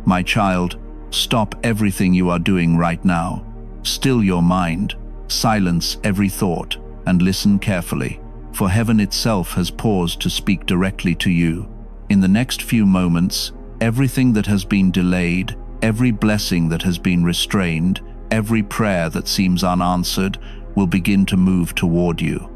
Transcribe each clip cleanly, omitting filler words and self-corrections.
My child, stop everything you are doing right now. Still your mind, silence every thought, and listen carefully, for heaven itself has paused to speak directly to you. In the next few moments, everything that has been delayed, every blessing that has been restrained, every prayer that seems unanswered, will begin to move toward you.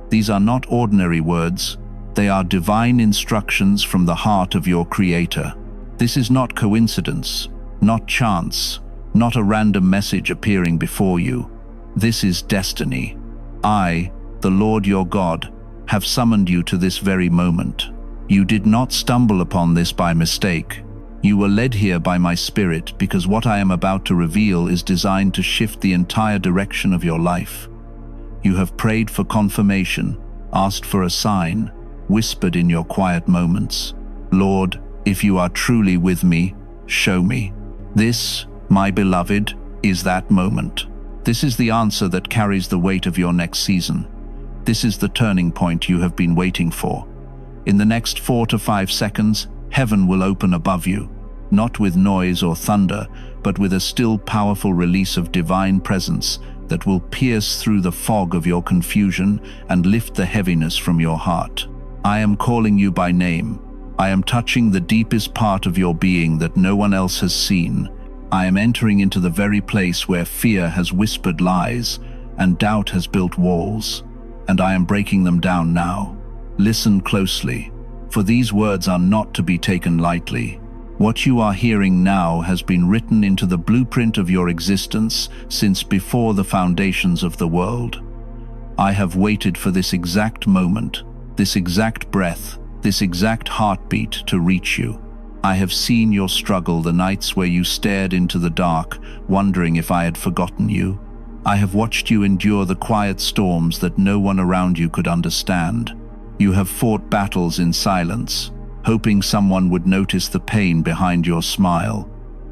These are not ordinary words, they are divine instructions from the heart of your Creator. This is not coincidence, not chance, not a random message appearing before you. This is destiny. I, the Lord your God, have summoned you to this very moment. You did not stumble upon this by mistake. You were led here by my Spirit because what I am about to reveal is designed to shift the entire direction of your life. You have prayed for confirmation, asked for a sign, whispered in your quiet moments, "Lord, if you are truly with me, show me." This, my beloved, is that moment. This is the answer that carries the weight of your next season. This is the turning point you have been waiting for. In the next 4 to 5 seconds, heaven will open above you, not with noise or thunder, but with a still powerful release of divine presence that will pierce through the fog of your confusion and lift the heaviness from your heart. I am calling you by name. I am touching the deepest part of your being that no one else has seen. I am entering into the very place where fear has whispered lies and doubt has built walls, and I am breaking them down now. Listen closely, for these words are not to be taken lightly. What you are hearing now has been written into the blueprint of your existence since before the foundations of the world. I have waited for this exact moment, this exact breath, this exact heartbeat to reach you. I have seen your struggle, the nights where you stared into the dark, wondering if I had forgotten you. I have watched you endure the quiet storms that no one around you could understand. You have fought battles in silence, hoping someone would notice the pain behind your smile.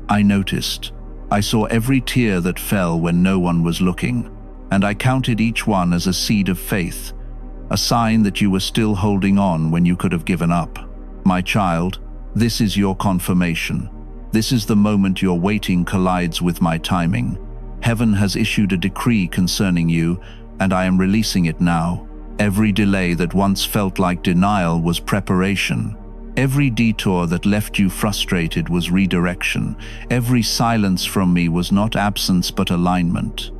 I noticed. I saw every tear that fell when no one was looking, and I counted each one as a seed of faith, a sign that you were still holding on when you could have given up. My child, this is your confirmation. This is the moment your waiting collides with my timing. Heaven has issued a decree concerning you, and I am releasing it now. Every delay that once felt like denial was preparation. Every detour that left you frustrated was redirection. Every silence from me was not absence but alignment.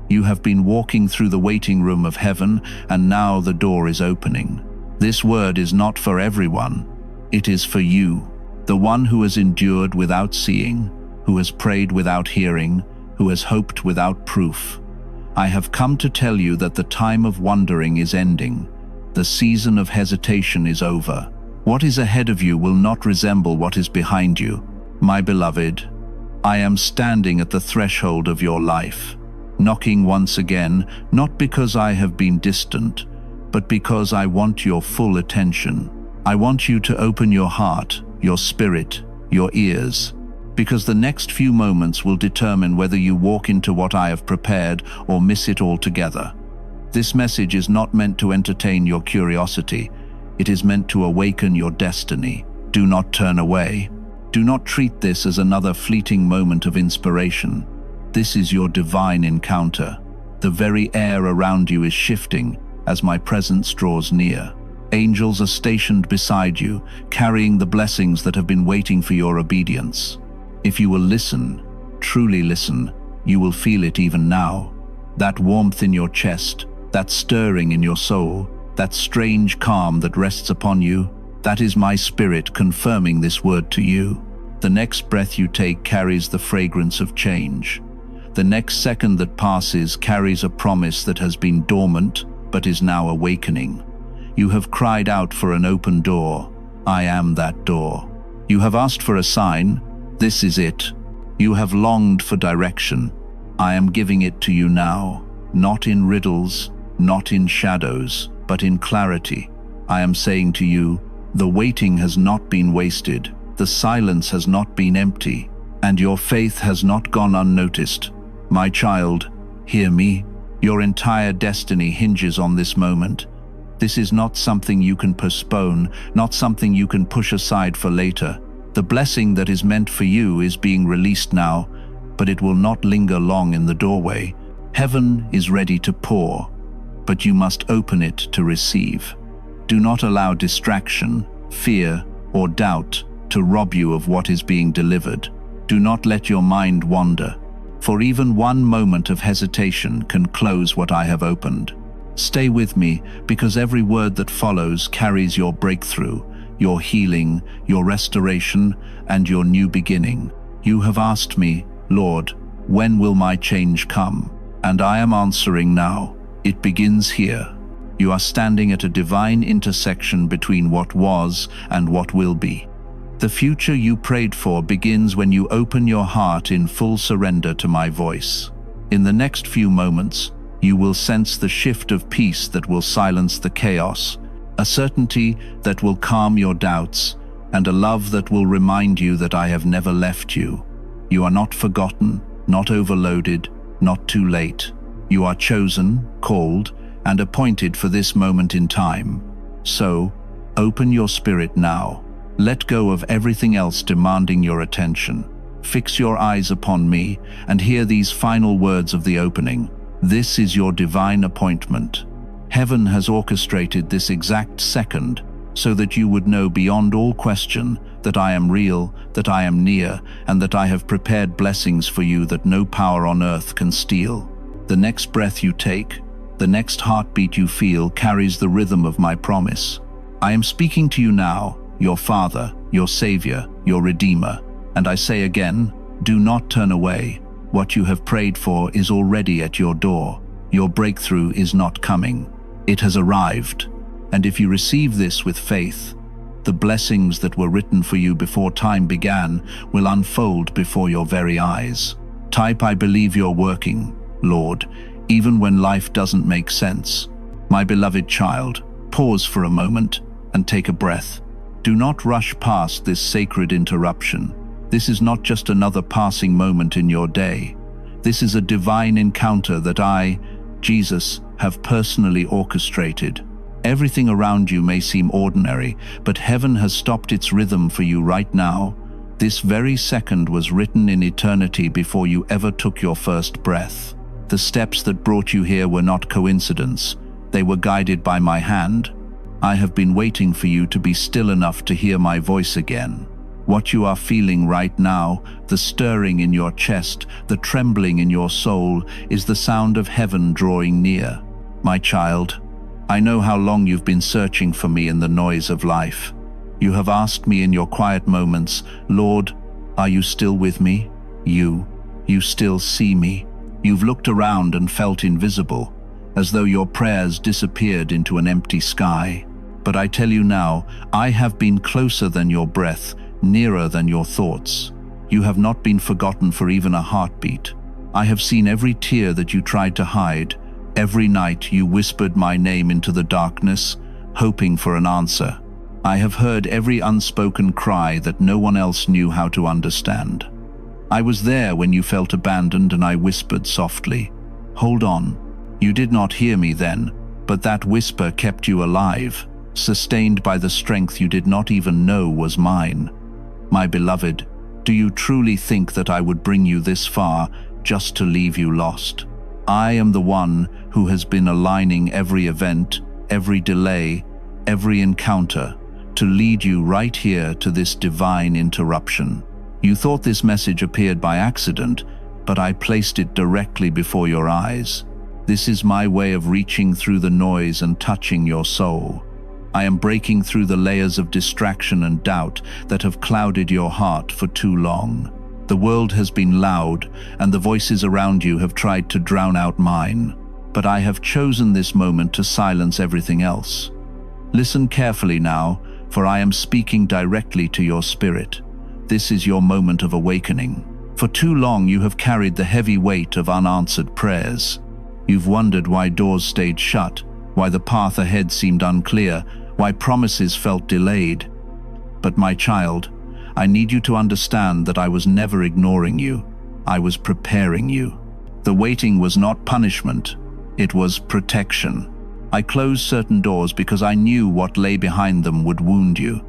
You have been walking through the waiting room of heaven, and now the door is opening. This word is not for everyone. It is for you, the one who has endured without seeing, who has prayed without hearing, who has hoped without proof. I have come to tell you that the time of wondering is ending. The season of hesitation is over. What is ahead of you will not resemble what is behind you. My beloved, I am standing at the threshold of your life, knocking once again, not because I have been distant, but because I want your full attention. I want you to open your heart, your spirit, your ears, because the next few moments will determine whether you walk into what I have prepared or miss it altogether. This message is not meant to entertain your curiosity. It is meant to awaken your destiny. Do not turn away. Do not treat this as another fleeting moment of inspiration. This is your divine encounter. The very air around you is shifting as my presence draws near. Angels are stationed beside you, carrying the blessings that have been waiting for your obedience. If you will listen, truly listen, you will feel it even now. That warmth in your chest, that stirring in your soul, that strange calm that rests upon you, that is my spirit confirming this word to you. The next breath you take carries the fragrance of change. The next second that passes carries a promise that has been dormant but is now awakening. You have cried out for an open door. I am that door. You have asked for a sign. This is it. You have longed for direction. I am giving it to you now, not in riddles, not in shadows, but in clarity. I am saying to you, the waiting has not been wasted, the silence has not been empty, and your faith has not gone unnoticed. My child, hear me. Your entire destiny hinges on this moment. This is not something you can postpone, not something you can push aside for later. The blessing that is meant for you is being released now, but it will not linger long in the doorway. Heaven is ready to pour, but you must open it to receive. Do not allow distraction, fear, or doubt to rob you of what is being delivered. Do not let your mind wander, for even one moment of hesitation can close what I have opened. Stay with me, because every word that follows carries your breakthrough, your healing, your restoration, and your new beginning. You have asked me, Lord, when will my change come? And I am answering now. It begins here. You are standing at a divine intersection between what was and what will be. The future you prayed for begins when you open your heart in full surrender to my voice. In the next few moments, you will sense the shift of peace that will silence the chaos, a certainty that will calm your doubts, and a love that will remind you that I have never left you. You are not forgotten, not overloaded, not too late. You are chosen, called, and appointed for this moment in time. So, open your spirit now. Let go of everything else demanding your attention. Fix your eyes upon me and hear these final words of the opening. This is your divine appointment. Heaven has orchestrated this exact second so that you would know beyond all question that I am real, that I am near, and that I have prepared blessings for you that no power on earth can steal. The next breath you take, the next heartbeat you feel carries the rhythm of my promise. I am speaking to you now, your Father, your Savior, your Redeemer, and I say again, do not turn away. What you have prayed for is already at your door. Your breakthrough is not coming. It has arrived. And if you receive this with faith, the blessings that were written for you before time began will unfold before your very eyes. Type, I believe you're working, Lord, even when life doesn't make sense. My beloved child, pause for a moment and take a breath. Do not rush past this sacred interruption. This is not just another passing moment in your day. This is a divine encounter that I, Jesus, have personally orchestrated. Everything around you may seem ordinary, but heaven has stopped its rhythm for you right now. This very second was written in eternity before you ever took your first breath. The steps that brought you here were not coincidence. They were guided by my hand. I have been waiting for you to be still enough to hear my voice again. What you are feeling right now, the stirring in your chest, the trembling in your soul, is the sound of heaven drawing near. My child, I know how long you've been searching for me in the noise of life. You have asked me in your quiet moments, Lord, are you still with me? You still see me. You've looked around and felt invisible, as though your prayers disappeared into an empty sky. But I tell you now, I have been closer than your breath, nearer than your thoughts. You have not been forgotten for even a heartbeat. I have seen every tear that you tried to hide. Every night you whispered my name into the darkness, hoping for an answer. I have heard every unspoken cry that no one else knew how to understand. I was there when you felt abandoned, and I whispered softly, hold on. You did not hear me then, but that whisper kept you alive, sustained by the strength you did not even know was mine. My beloved, do you truly think that I would bring you this far just to leave you lost? I am the one who has been aligning every event, every delay, every encounter, to lead you right here to this divine interruption. You thought this message appeared by accident, but I placed it directly before your eyes. This is my way of reaching through the noise and touching your soul. I am breaking through the layers of distraction and doubt that have clouded your heart for too long. The world has been loud, and the voices around you have tried to drown out mine. But I have chosen this moment to silence everything else. Listen carefully now, for I am speaking directly to your spirit. This is your moment of awakening. For too long you have carried the heavy weight of unanswered prayers. You've wondered why doors stayed shut, why the path ahead seemed unclear, why promises felt delayed. But my child, I need you to understand that I was never ignoring you. I was preparing you. The waiting was not punishment, it was protection. I closed certain doors because I knew what lay behind them would wound you.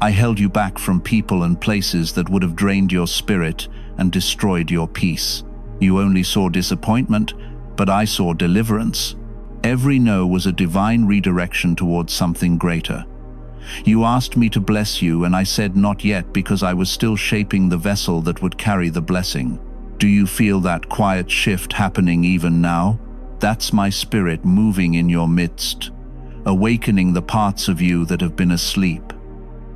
I held you back from people and places that would have drained your spirit and destroyed your peace. You only saw disappointment, but I saw deliverance. Every no was a divine redirection towards something greater. You asked me to bless you, and I said not yet, because I was still shaping the vessel that would carry the blessing. Do you feel that quiet shift happening even now? That's my spirit moving in your midst, awakening the parts of you that have been asleep.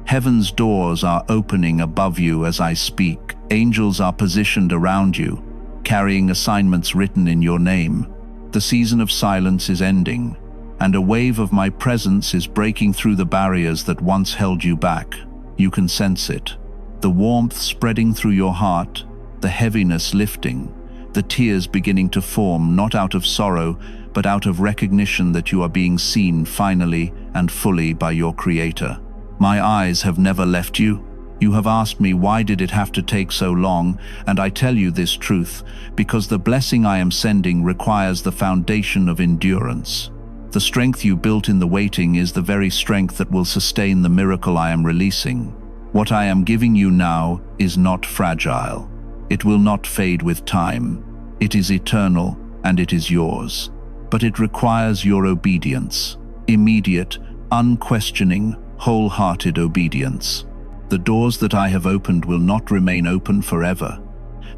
Heaven's doors are opening above you as I speak. Angels are positioned around you, carrying assignments written in your name. The season of silence is ending, and a wave of my presence is breaking through the barriers that once held you back. You can sense it. The warmth spreading through your heart, the heaviness lifting, the tears beginning to form, not out of sorrow, but out of recognition that you are being seen finally and fully by your Creator. My eyes have never left you. You have asked me, why did it have to take so long? And I tell you this truth, because the blessing I am sending requires the foundation of endurance. The strength you built in the waiting is the very strength that will sustain the miracle I am releasing. What I am giving you now is not fragile. It will not fade with time. It is eternal, and it is yours. But it requires your obedience. Immediate, unquestioning, wholehearted obedience. The doors that I have opened will not remain open forever.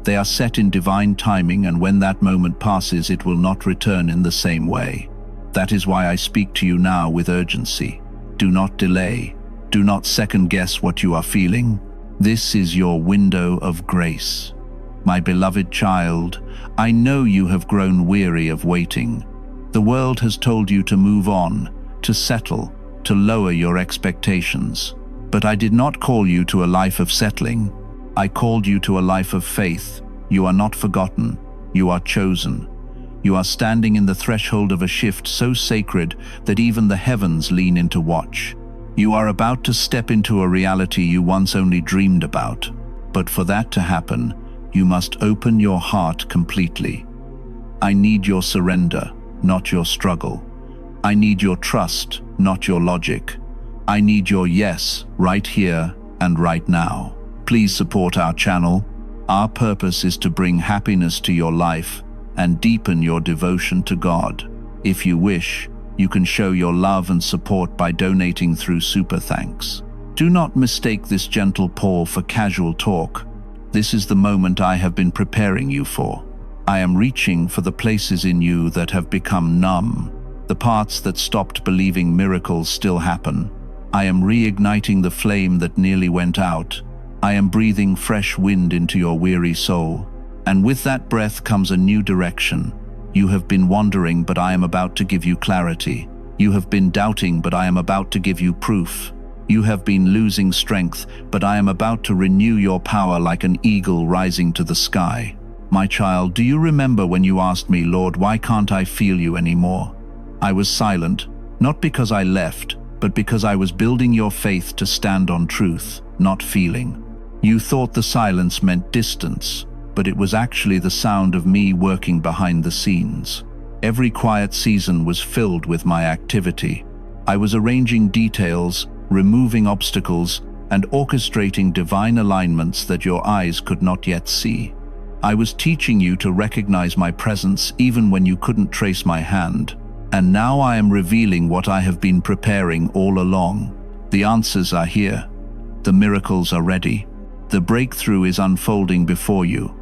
They are set in divine timing, and when that moment passes, it will not return in the same way. That is why I speak to you now with urgency. Do not delay. Do not second-guess what you are feeling. This is your window of grace. My beloved child, I know you have grown weary of waiting. The world has told you to move on, to settle, to lower your expectations. But I did not call you to a life of settling. I called you to a life of faith. You are not forgotten. You are chosen. You are standing in the threshold of a shift so sacred that even the heavens lean in to watch. You are about to step into a reality you once only dreamed about. But for that to happen, you must open your heart completely. I need your surrender, not your struggle. I need your trust, not your logic. I need your yes, right here and right now. Please support our channel. Our purpose is to bring happiness to your life and deepen your devotion to God. If you wish, you can show your love and support by donating through Super Thanks. Do not mistake this gentle call for casual talk. This is the moment I have been preparing you for. I am reaching for the places in you that have become numb, the parts that stopped believing miracles still happen. I am reigniting the flame that nearly went out. I am breathing fresh wind into your weary soul. And with that breath comes a new direction. You have been wandering, but I am about to give you clarity. You have been doubting, but I am about to give you proof. You have been losing strength, but I am about to renew your power like an eagle rising to the sky. My child, do you remember when you asked me, Lord, why can't I feel you anymore? I was silent, not because I left, but because I was building your faith to stand on truth, not feeling. You thought the silence meant distance, but it was actually the sound of me working behind the scenes. Every quiet season was filled with my activity. I was arranging details, removing obstacles, and orchestrating divine alignments that your eyes could not yet see. I was teaching you to recognize my presence even when you couldn't trace my hand. And now I am revealing what I have been preparing all along. The answers are here. The miracles are ready. The breakthrough is unfolding before you.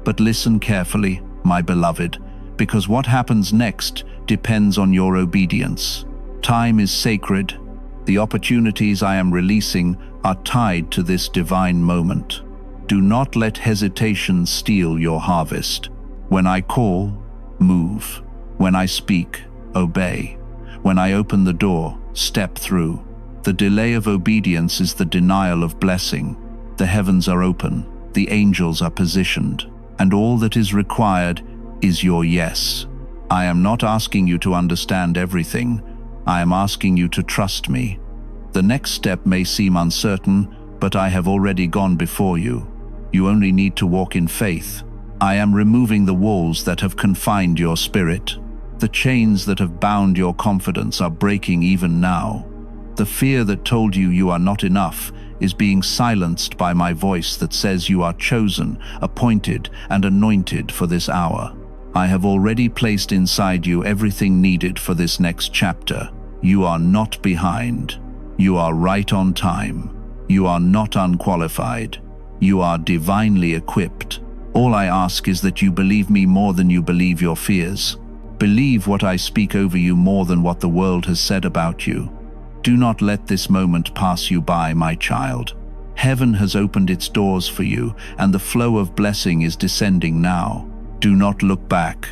But listen carefully, my beloved, because what happens next depends on your obedience. Time is sacred. The opportunities I am releasing are tied to this divine moment. Do not let hesitation steal your harvest. When I call, move. When I speak, obey. When I open the door, step through. The delay of obedience is the denial of blessing. The heavens are open, the angels are positioned, and all that is required is your yes. I am not asking you to understand everything. I am asking you to trust me. The next step may seem uncertain, but I have already gone before you. You only need to walk in faith. I am removing the walls that have confined your spirit. The chains that have bound your confidence are breaking even now. The fear that told you you are not enough is being silenced by my voice that says you are chosen, appointed, and anointed for this hour. I have already placed inside you everything needed for this next chapter. You are not behind. You are right on time. You are not unqualified. You are divinely equipped. All I ask is that you believe me more than you believe your fears. Believe what I speak over you more than what the world has said about you. Do not let this moment pass you by, my child. Heaven has opened its doors for you, and the flow of blessing is descending now. Do not look back.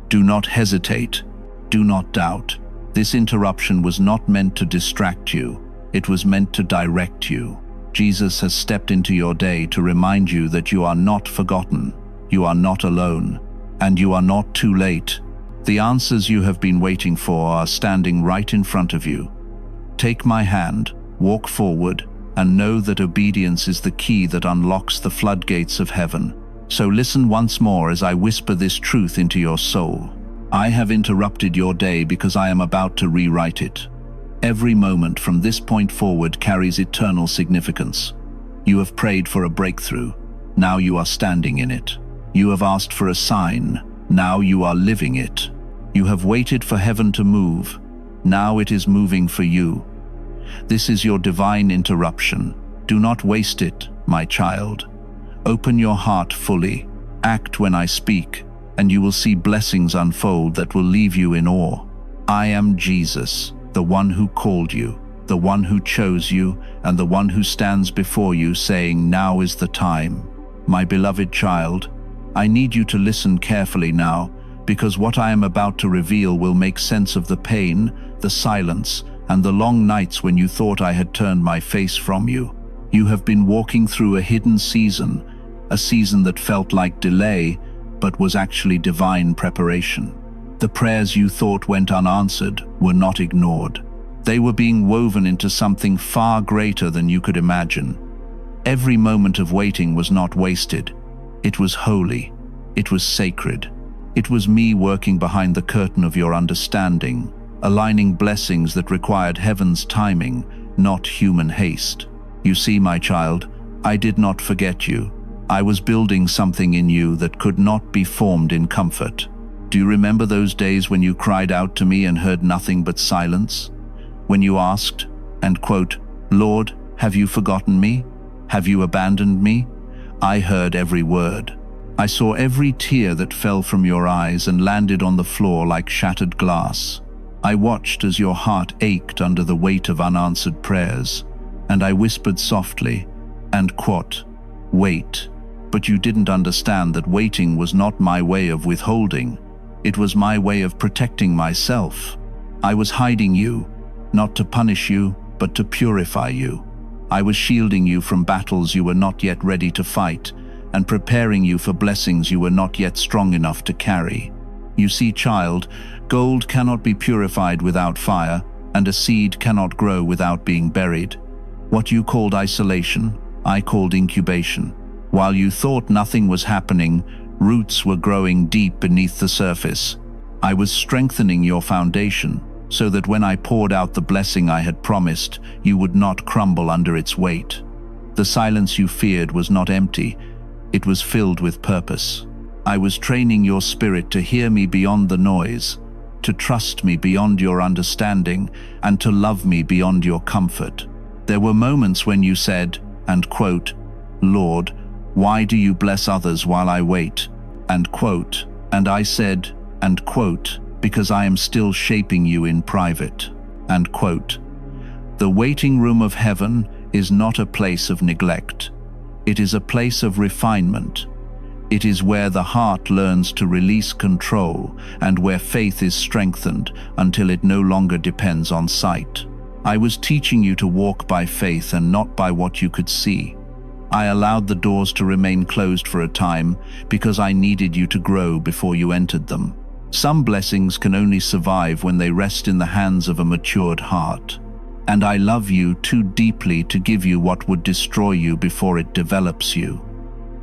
Do not hesitate. Do not doubt. This interruption was not meant to distract you. It was meant to direct you. Jesus has stepped into your day to remind you that you are not forgotten, you are not alone, and you are not too late. The answers you have been waiting for are standing right in front of you. Take my hand, walk forward, and know that obedience is the key that unlocks the floodgates of heaven. So listen once more as I whisper this truth into your soul. I have interrupted your day because I am about to rewrite it. Every moment from this point forward carries eternal significance. You have prayed for a breakthrough. Now you are standing in it. You have asked for a sign. Now you are living it. You have waited for heaven to move. Now it is moving for you. This is your divine interruption. Do not waste it, my child. Open your heart fully. Act when I speak, and you will see blessings unfold that will leave you in awe. I am Jesus, the one who called you, the one who chose you, and the one who stands before you saying, now is the time. My beloved child, I need you to listen carefully now, because what I am about to reveal will make sense of the pain, the silence, and the long nights when you thought I had turned my face from you. You have been walking through a hidden season, a season that felt like delay, but was actually divine preparation. The prayers you thought went unanswered were not ignored. They were being woven into something far greater than you could imagine. Every moment of waiting was not wasted. It was holy. It was sacred. It was me working behind the curtain of your understanding, aligning blessings that required heaven's timing, not human haste. You see, my child, I did not forget you. I was building something in you that could not be formed in comfort. Do you remember those days when you cried out to me and heard nothing but silence? When you asked, and quote, Lord, have you forgotten me? Have you abandoned me? I heard every word. I saw every tear that fell from your eyes and landed on the floor like shattered glass. I watched as your heart ached under the weight of unanswered prayers, and I whispered softly, and quote, wait. But you didn't understand that waiting was not my way of withholding. It was my way of protecting myself. I was hiding you, not to punish you, but to purify you. I was shielding you from battles you were not yet ready to fight, and preparing you for blessings you were not yet strong enough to carry. You see, child, gold cannot be purified without fire, and a seed cannot grow without being buried. What you called isolation, I called incubation. While you thought nothing was happening, roots were growing deep beneath the surface. I was strengthening your foundation, so that when I poured out the blessing I had promised, you would not crumble under its weight. The silence you feared was not empty, it was filled with purpose. I was training your spirit to hear me beyond the noise, to trust me beyond your understanding, and to love me beyond your comfort. There were moments when you said, and quote, Lord, why do you bless others while I wait? And quote, and I said, and quote, because I am still shaping you in private. And quote, the waiting room of heaven is not a place of neglect. It is a place of refinement. It is where the heart learns to release control and where faith is strengthened until it no longer depends on sight. I was teaching you to walk by faith and not by what you could see. I allowed the doors to remain closed for a time because I needed you to grow before you entered them. Some blessings can only survive when they rest in the hands of a matured heart. And I love you too deeply to give you what would destroy you before it develops you.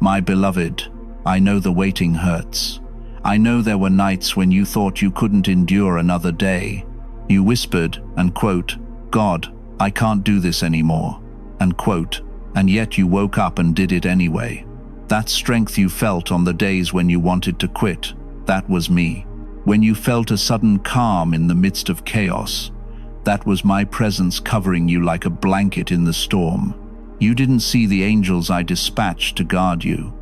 My beloved, I know the waiting hurts. I know there were nights when you thought you couldn't endure another day. You whispered, and quote, God, I can't do this anymore. And quote, and yet you woke up and did it anyway. That strength you felt on the days when you wanted to quit, that was me. When you felt a sudden calm in the midst of chaos, that was my presence covering you like a blanket in the storm. You didn't see the angels I dispatched to guard you,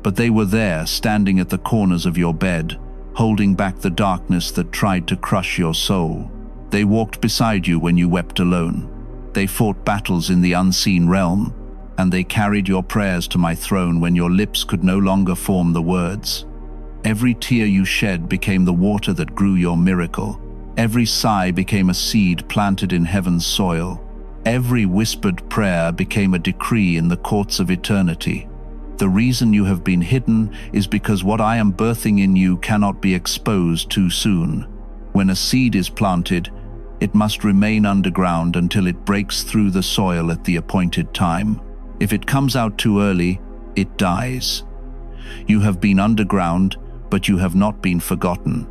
but they were there, standing at the corners of your bed, holding back the darkness that tried to crush your soul. They walked beside you when you wept alone. They fought battles in the unseen realm, and they carried your prayers to my throne when your lips could no longer form the words. Every tear you shed became the water that grew your miracle. Every sigh became a seed planted in heaven's soil. Every whispered prayer became a decree in the courts of eternity. The reason you have been hidden is because what I am birthing in you cannot be exposed too soon. When a seed is planted, it must remain underground until it breaks through the soil at the appointed time. If it comes out too early, it dies. You have been underground, but you have not been forgotten.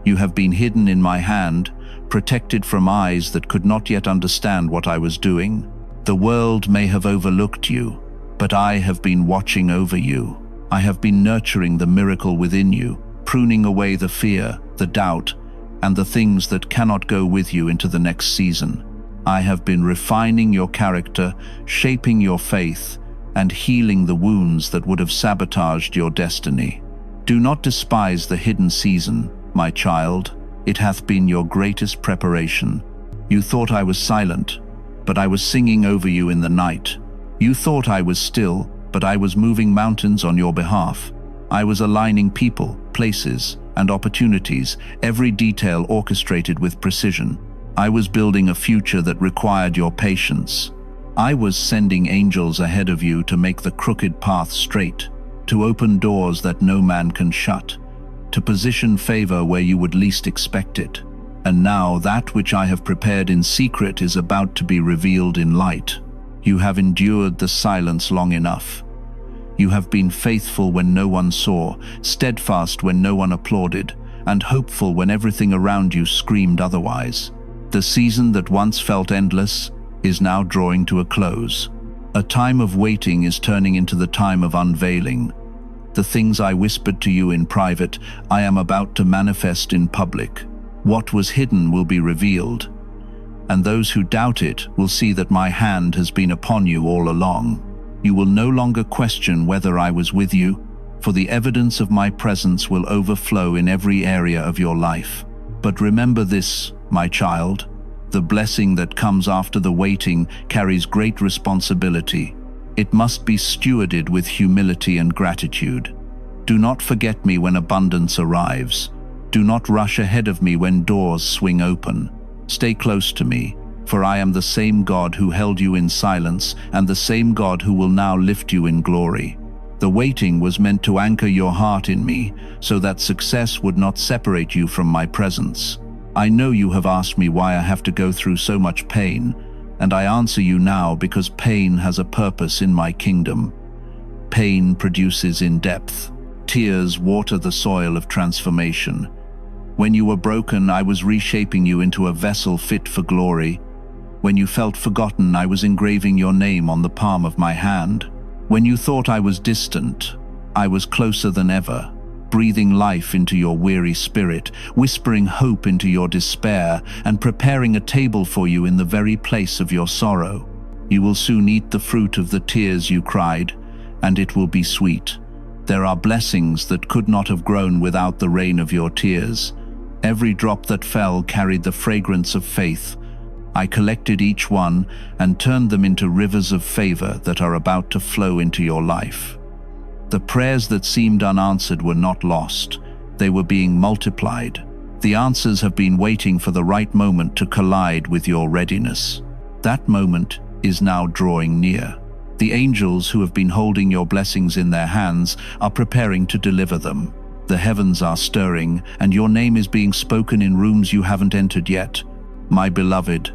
You have been hidden in my hand, protected from eyes that could not yet understand what I was doing. The world may have overlooked you, but I have been watching over you. I have been nurturing the miracle within you, pruning away the fear, the doubt, and the things that cannot go with you into the next season. I have been refining your character, shaping your faith, and healing the wounds that would have sabotaged your destiny. Do not despise the hidden season, my child. It hath been your greatest preparation. You thought I was silent, but I was singing over you in the night. You thought I was still, but I was moving mountains on your behalf. I was aligning people, places, and opportunities, every detail orchestrated with precision. I was building a future that required your patience. I was sending angels ahead of you to make the crooked path straight, to open doors that no man can shut, to position favor where you would least expect it. And now that which I have prepared in secret is about to be revealed in light. You have endured the silence long enough. You have been faithful when no one saw, steadfast when no one applauded, and hopeful when everything around you screamed otherwise. The season that once felt endless is now drawing to a close. A time of waiting is turning into the time of unveiling. The things I whispered to you in private, I am about to manifest in public. What was hidden will be revealed, and those who doubt it will see that my hand has been upon you all along. You will no longer question whether I was with you, for the evidence of my presence will overflow in every area of your life. But remember this, my child, the blessing that comes after the waiting carries great responsibility. It must be stewarded with humility and gratitude. Do not forget me when abundance arrives. Do not rush ahead of me when doors swing open. Stay close to me, for I am the same God who held you in silence and the same God who will now lift you in glory. The waiting was meant to anchor your heart in me, so that success would not separate you from my presence. I know you have asked me why I have to go through so much pain, and I answer you now because pain has a purpose in my kingdom. Pain produces in depth. Tears water the soil of transformation. When you were broken, I was reshaping you into a vessel fit for glory. When you felt forgotten, I was engraving your name on the palm of my hand. When you thought I was distant, I was closer than ever, breathing life into your weary spirit, whispering hope into your despair, and preparing a table for you in the very place of your sorrow. You will soon eat the fruit of the tears you cried, and it will be sweet. There are blessings that could not have grown without the rain of your tears. Every drop that fell carried the fragrance of faith. I collected each one and turned them into rivers of favor that are about to flow into your life. The prayers that seemed unanswered were not lost. They were being multiplied. The answers have been waiting for the right moment to collide with your readiness. That moment is now drawing near. The angels who have been holding your blessings in their hands are preparing to deliver them. The heavens are stirring, and your name is being spoken in rooms you haven't entered yet. My beloved,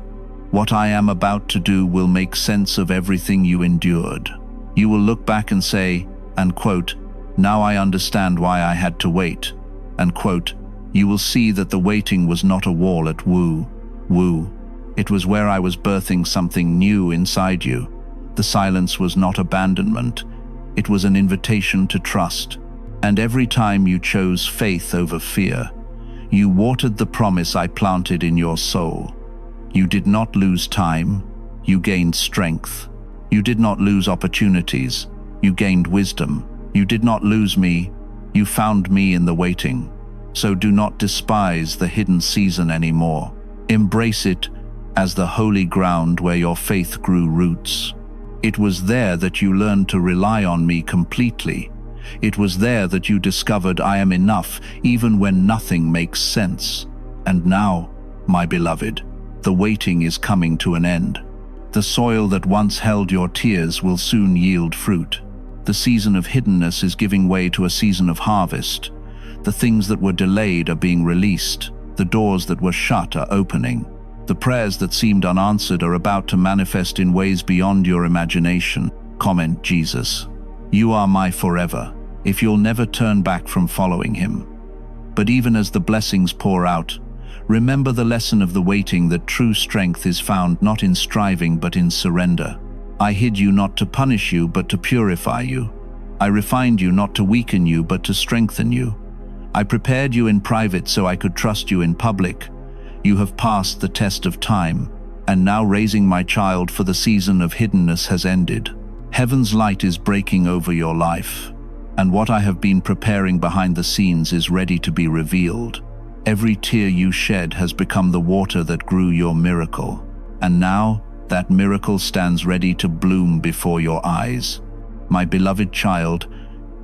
what I am about to do will make sense of everything you endured. You will look back and say, and quote, "Now I understand why I had to wait," and quote, "You will see that the waiting was not a wall at woo. It was where I was birthing something new inside you. The silence was not abandonment, it was an invitation to trust. And every time you chose faith over fear, you watered the promise I planted in your soul. You did not lose time, you gained strength. You did not lose opportunities, you gained wisdom. You did not lose me, you found me in the waiting. So do not despise the hidden season anymore. Embrace it as the holy ground where your faith grew roots. It was there that you learned to rely on me completely. It was there that you discovered I am enough even when nothing makes sense. And now, my beloved, the waiting is coming to an end. The soil that once held your tears will soon yield fruit. The season of hiddenness is giving way to a season of harvest. The things that were delayed are being released. The doors that were shut are opening. The prayers that seemed unanswered are about to manifest in ways beyond your imagination. Comment Jesus. You are my forever, if you'll never turn back from following him. But even as the blessings pour out, remember the lesson of the waiting, that true strength is found not in striving but in surrender. I hid you not to punish you but to purify you. I refined you not to weaken you but to strengthen you. I prepared you in private so I could trust you in public. You have passed the test of time, and now raising my child for the season of hiddenness has ended. Heaven's light is breaking over your life, and what I have been preparing behind the scenes is ready to be revealed. Every tear you shed has become the water that grew your miracle, and now that miracle stands ready to bloom before your eyes. My beloved child,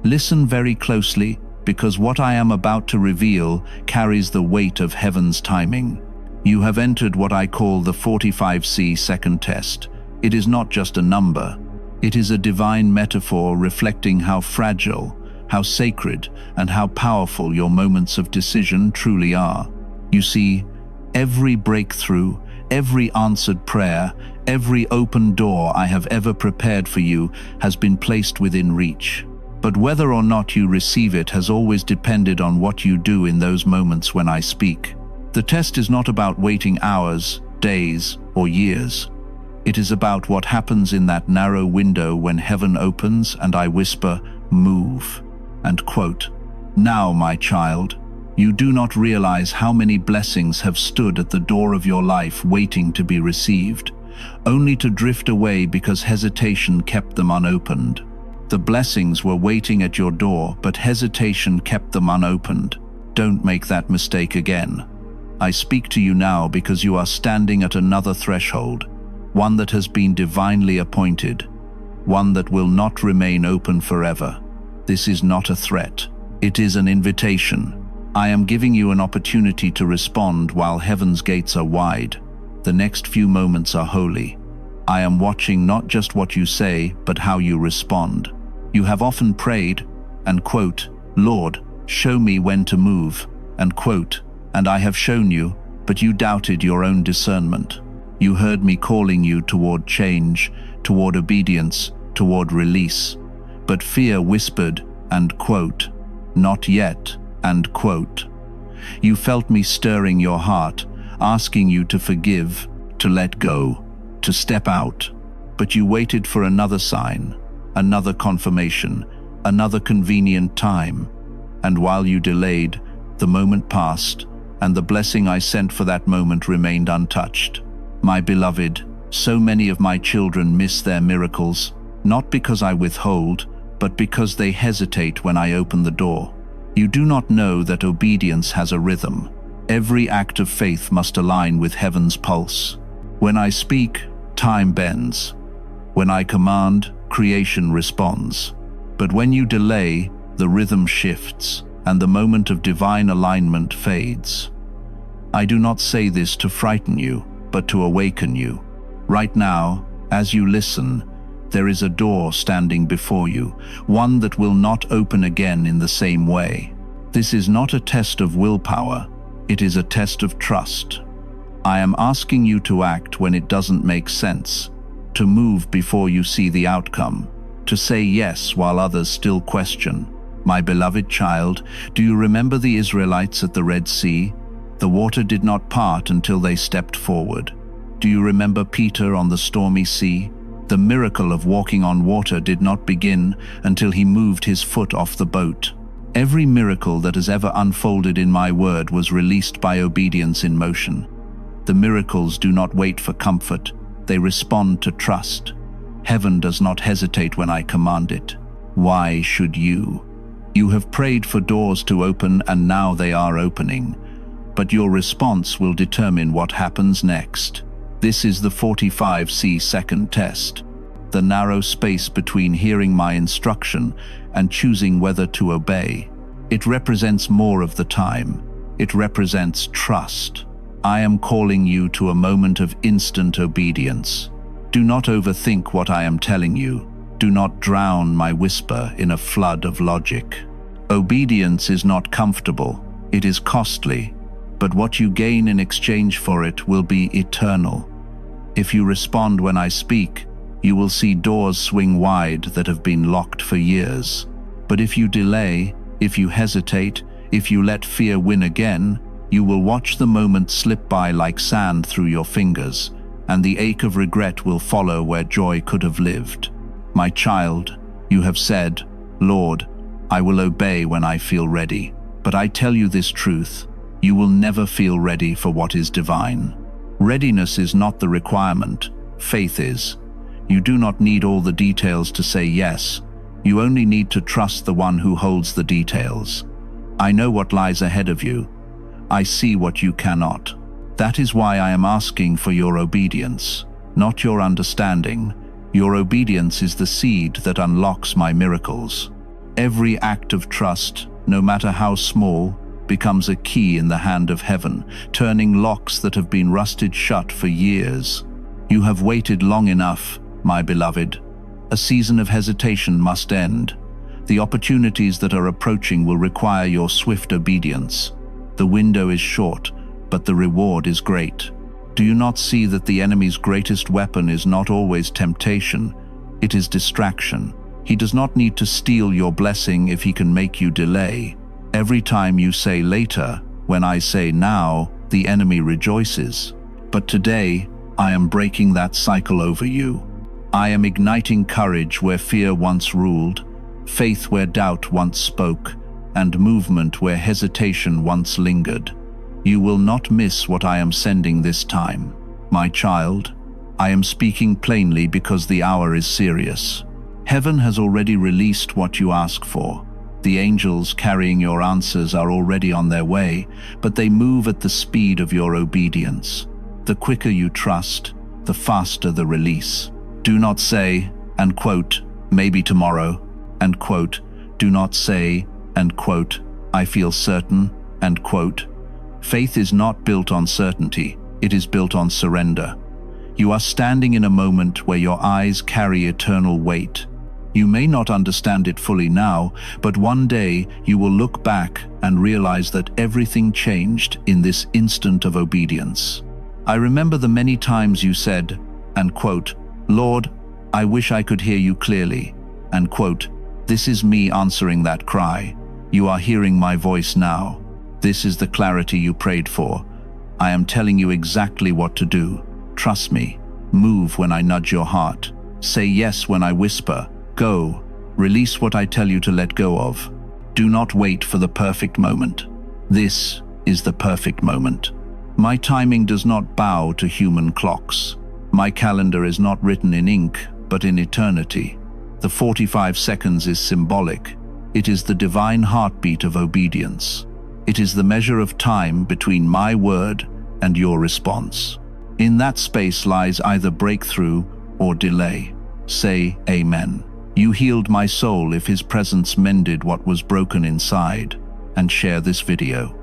listen very closely, because what I am about to reveal carries the weight of heaven's timing. You have entered what I call the 45C second test. It is not just a number. It is a divine metaphor reflecting how fragile, how sacred, and how powerful your moments of decision truly are. You see, every breakthrough, every answered prayer, every open door I have ever prepared for you has been placed within reach. But whether or not you receive it has always depended on what you do in those moments when I speak. The test is not about waiting hours, days, or years. It is about what happens in that narrow window when heaven opens and I whisper, "Move." And quote, "Now, my child, you do not realize how many blessings have stood at the door of your life waiting to be received, only to drift away because hesitation kept them unopened. The blessings were waiting at your door, but hesitation kept them unopened. Don't make that mistake again. I speak to you now because you are standing at another threshold, one that has been divinely appointed, one that will not remain open forever. This is not a threat. It is an invitation. I am giving you an opportunity to respond while heaven's gates are wide. The next few moments are holy. I am watching not just what you say, but how you respond. You have often prayed, and quote, "Lord, show me when to move," and quote, "And I have shown you, but you doubted your own discernment. You heard me calling you toward change, toward obedience, toward release. But fear whispered, and quote, not yet, and quote. You felt me stirring your heart, asking you to forgive, to let go, to step out. But you waited for another sign, another confirmation, another convenient time. And while you delayed, the moment passed, and the blessing I sent for that moment remained untouched. My beloved, so many of my children miss their miracles, not because I withhold, but because they hesitate when I open the door. You do not know that obedience has a rhythm. Every act of faith must align with heaven's pulse. When I speak, time bends. When I command, creation responds. But when you delay, the rhythm shifts, and the moment of divine alignment fades. I do not say this to frighten you, but to awaken you. Right now, as you listen, there is a door standing before you, one that will not open again in the same way. This is not a test of willpower, it is a test of trust. I am asking you to act when it doesn't make sense, to move before you see the outcome, to say yes while others still question. My beloved child, do you remember the Israelites at the Red Sea? The water did not part until they stepped forward. Do you remember Peter on the stormy sea? The miracle of walking on water did not begin until he moved his foot off the boat. Every miracle that has ever unfolded in my word was released by obedience in motion. The miracles do not wait for comfort, they respond to trust. Heaven does not hesitate when I command it. Why should you? You have prayed for doors to open and now they are opening. But your response will determine what happens next. This is the 45-second test. The narrow space between hearing my instruction and choosing whether to obey. It represents more of the time. It represents trust. I am calling you to a moment of instant obedience. Do not overthink what I am telling you. Do not drown my whisper in a flood of logic. Obedience is not comfortable. It is costly. But what you gain in exchange for it will be eternal. If you respond when I speak, you will see doors swing wide that have been locked for years. But if you delay, if you hesitate, if you let fear win again, you will watch the moment slip by like sand through your fingers, and the ache of regret will follow where joy could have lived. My child, you have said, Lord, I will obey when I feel ready. But I tell you this truth, you will never feel ready for what is divine. Readiness is not the requirement, faith is. You do not need all the details to say yes. You only need to trust the one who holds the details. I know what lies ahead of you. I see what you cannot. That is why I am asking for your obedience, not your understanding. Your obedience is the seed that unlocks my miracles. Every act of trust, no matter how small, becomes a key in the hand of heaven, turning locks that have been rusted shut for years. You have waited long enough, my beloved. A season of hesitation must end. The opportunities that are approaching will require your swift obedience. The window is short, but the reward is great. Do you not see that the enemy's greatest weapon is not always temptation? It is distraction. He does not need to steal your blessing if he can make you delay. Every time you say later, when I say now, the enemy rejoices. But today, I am breaking that cycle over you. I am igniting courage where fear once ruled, faith where doubt once spoke, and movement where hesitation once lingered. You will not miss what I am sending this time. My child, I am speaking plainly because the hour is serious. Heaven has already released what you ask for. The angels carrying your answers are already on their way, but they move at the speed of your obedience. The quicker you trust, the faster the release. Do not say, and quote, maybe tomorrow, and quote, do not say, and quote, I feel certain, and quote. Faith is not built on certainty, it is built on surrender. You are standing in a moment where your eyes carry eternal weight. You may not understand it fully now, but one day you will look back and realize that everything changed in this instant of obedience. I remember the many times you said, and quote, Lord, I wish I could hear you clearly, and quote, this is me answering that cry. You are hearing my voice now. This is the clarity you prayed for. I am telling you exactly what to do. Trust me. Move when I nudge your heart. Say yes when I whisper. Go. Release what I tell you to let go of. Do not wait for the perfect moment. This is the perfect moment. My timing does not bow to human clocks. My calendar is not written in ink, but in eternity. The 45 seconds is symbolic. It is the divine heartbeat of obedience. It is the measure of time between my word and your response. In that space lies either breakthrough or delay. Say amen. You healed my soul if his presence mended what was broken inside. And share this video.